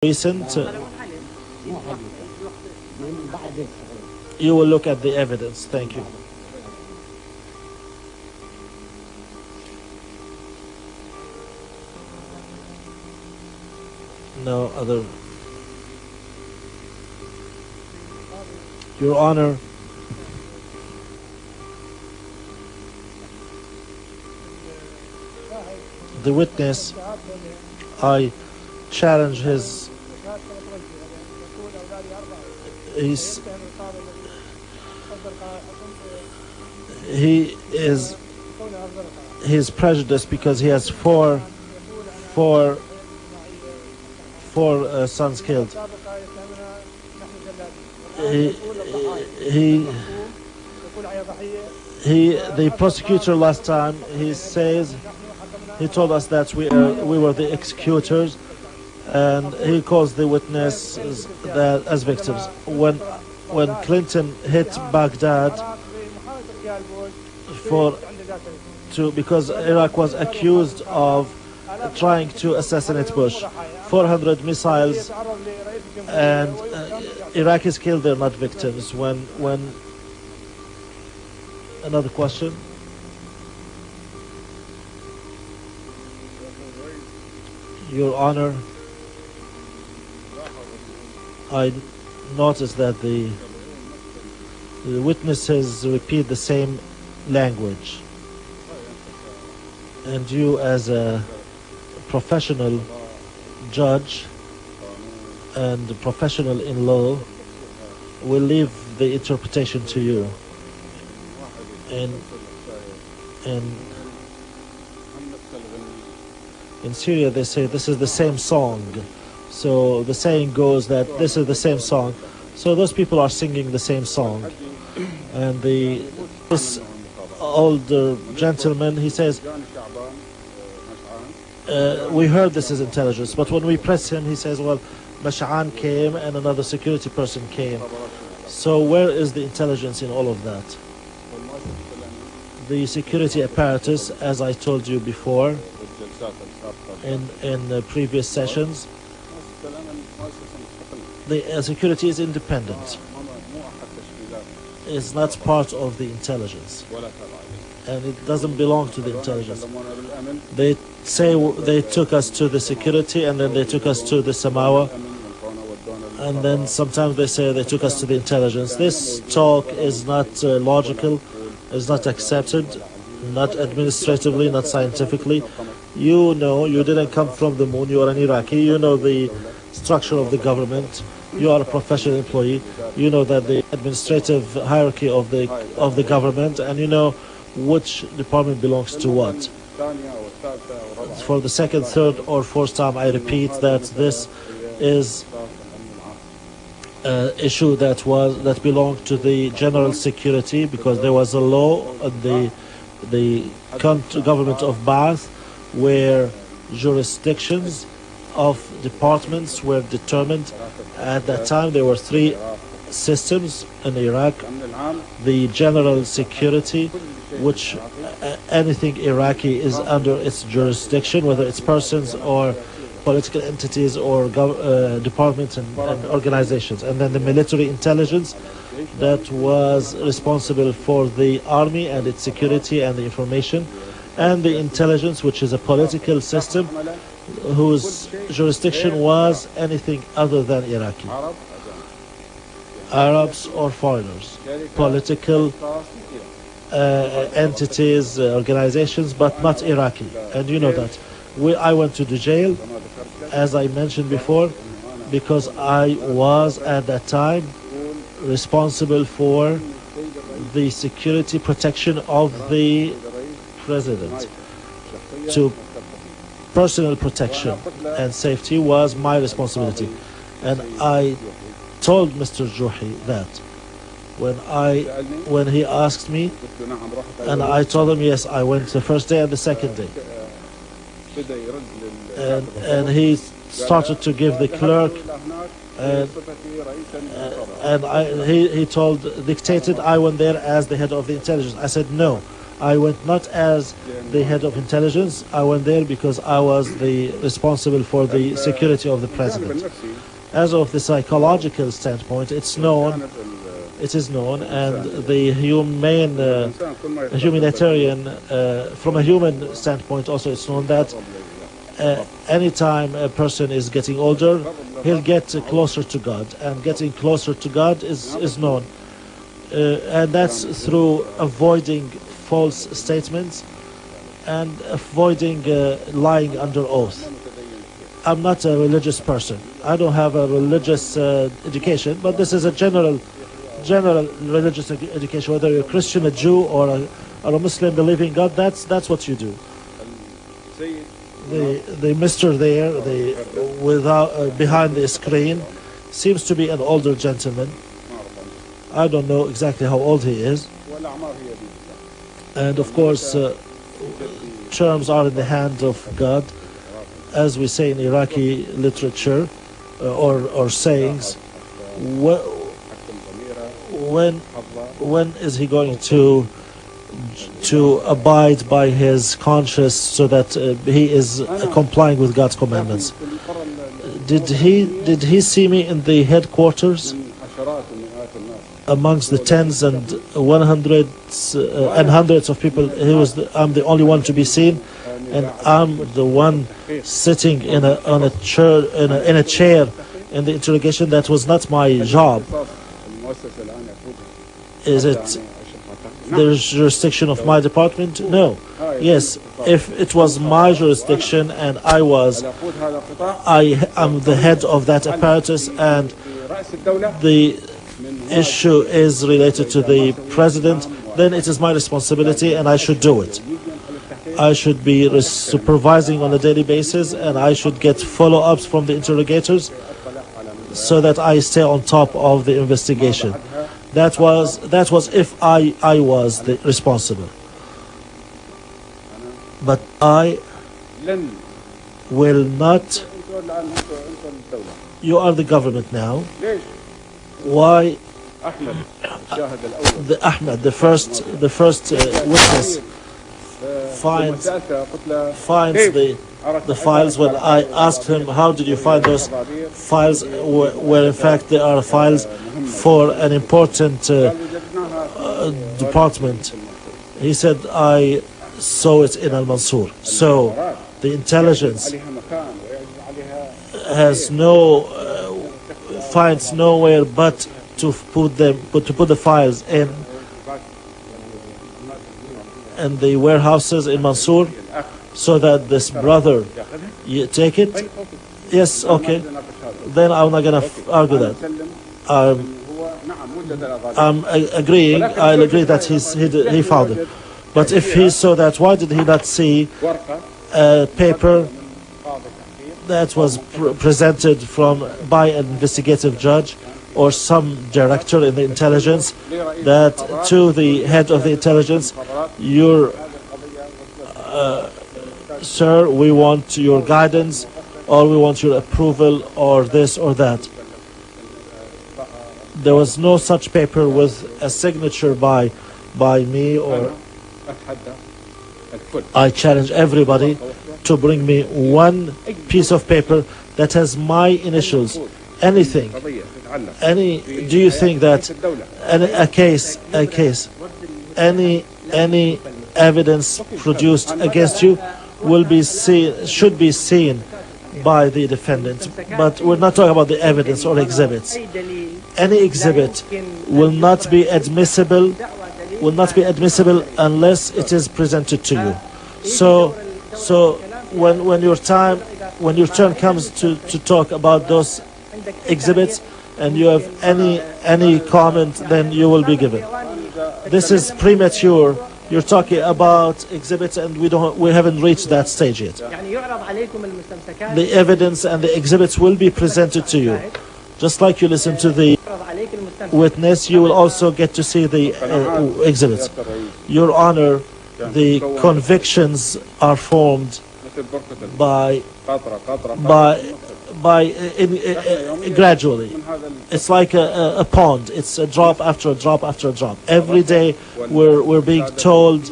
recent, you will look at the evidence. Thank you. No other. Your Honor, the witness, I challenge his he's prejudiced because he has four sons killed. The prosecutor last time, he told us that we were the executors, and he calls the witnesses as victims. When Clinton hit Baghdad because Iraq was accused of trying to assassinate Bush, 400 missiles, and Iraqis killed, they're not victims. When another question? Your Honor, I noticed that the witnesses repeat the same language, and you, as a professional judge and a professional in law, will leave the interpretation to you. In Syria, they say this is the same song. So the saying goes that this is the same song. So those people are singing the same song. And this older gentleman, he says, we heard this is intelligence, but when we press him, he says, well, Mash'an came and another security person came. So where is the intelligence in all of that? The security apparatus, as I told you before in previous sessions, the security is independent. It's not part of the intelligence, and it doesn't belong to the intelligence. They say they took us to the security, and then they took us to the Samawa, and then sometimes they say they took us to the intelligence. This talk is not logical, is not accepted, not administratively, not scientifically. You know, you didn't come from the moon, you are an Iraqi, you know the structure of the government, you are a professional employee, you know that the administrative hierarchy of the government, and you know which department belongs to what. For the second, third, or fourth time, I repeat that this is an issue that belonged to the general security, because there was a law in the government of Ba'ath where jurisdictions of departments were determined. At that time, there were three systems in Iraq: the general security, which anything Iraqi is under its jurisdiction, whether it's persons or political entities or departments and organizations; and then the military intelligence, that was responsible for the army and its security and the information; and the intelligence, which is a political system whose jurisdiction was anything other than Iraqi. Arabs or foreigners, political entities, organizations, but not Iraqi. And you know that. I went to the jail, as I mentioned before, because I was at that time responsible for the security protection of the president. Personal protection and safety was my responsibility. And I told Mr. Juhi that when he asked me, and I told him, yes, I went the first day and the second day. And he started to give the clerk, and he dictated I went there as the head of the intelligence. I said, no, I went not as the head of intelligence. I went there because I was the responsible for the security of the president. As of the psychological standpoint, it's known, it is known, and the humanitarian, from a human standpoint also it's known that anytime a person is getting older, he'll get closer to God, and getting closer to God is known. And that's through avoiding false statements and avoiding lying under oath. I'm not a religious person. I don't have a religious education, but this is a general religious education. Whether you're a Christian, a Jew, or a Muslim believing God, that's what you do. The Mister there, behind the screen, seems to be an older gentleman. I don't know exactly how old he is. And of course, terms are in the hand of God, as we say in Iraqi literature or sayings. When is he going to abide by his conscience so that he is complying with God's commandments? Did he see me in the headquarters amongst the tens and 100s and hundreds of people? I'm the only one to be seen, and I'm the one sitting in a chair in the interrogation. That was not my job. Is it the jurisdiction of my department? No. Yes, if it was my jurisdiction and I am the head of that apparatus, and the issue is related to the president, then it is my responsibility and I should do it. I should be supervising on a daily basis, and I should get follow-ups from the interrogators so that I stay on top of the investigation. That was if I was the responsible. But I will not. You are the government now. Why? The first witness finds the files. When I asked him, how did you find those files, where in fact there are files for an important department, he said, I saw it in Al-Mansur. So the intelligence has finds nowhere but to put the files in the warehouses in Mansour, so that this brother, you take it. Yes, okay. Then I'm not gonna argue that. I'm agreeing. I'll agree that he found it. But if he saw that, why did he not see a paper that was presented by an investigative judge or some director in the intelligence, that to the head of the intelligence, sir, we want your guidance, or we want your approval, or this or that. There was no such paper with a signature by me, or I challenge everybody to bring me one piece of paper that has my initials. Anything. Do you think that a case, any evidence produced against you should be seen by the defendant? But we're not talking about the evidence or exhibits. Any exhibit will not be admissible unless it is presented to you. So when your turn comes to talk about those exhibits, and you have any comment, then you will be given. This is premature. You're talking about exhibits, and we haven't reached that stage yet. The evidence and the exhibits will be presented to you. Just like you listen to the witness, you will also get to see the exhibits. Your Honor, the convictions are formed gradually. It's like a pond. It's a drop after a drop after a drop. Every day we're being told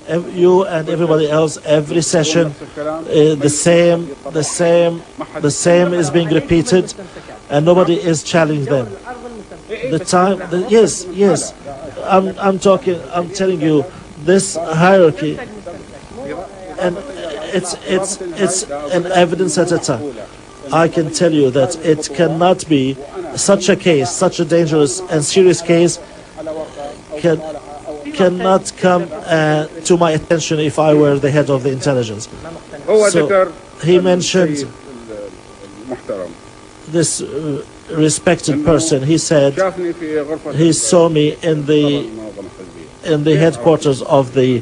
you and everybody else, every session, the same is being repeated, and nobody is challenging them. Yes, I'm telling you, this hierarchy, and it's an evidence at a time. I can tell you that it cannot be such a case, such a dangerous and serious case cannot come to my attention if I were the head of the intelligence. So he mentioned this respected person. He said he saw me in the headquarters of the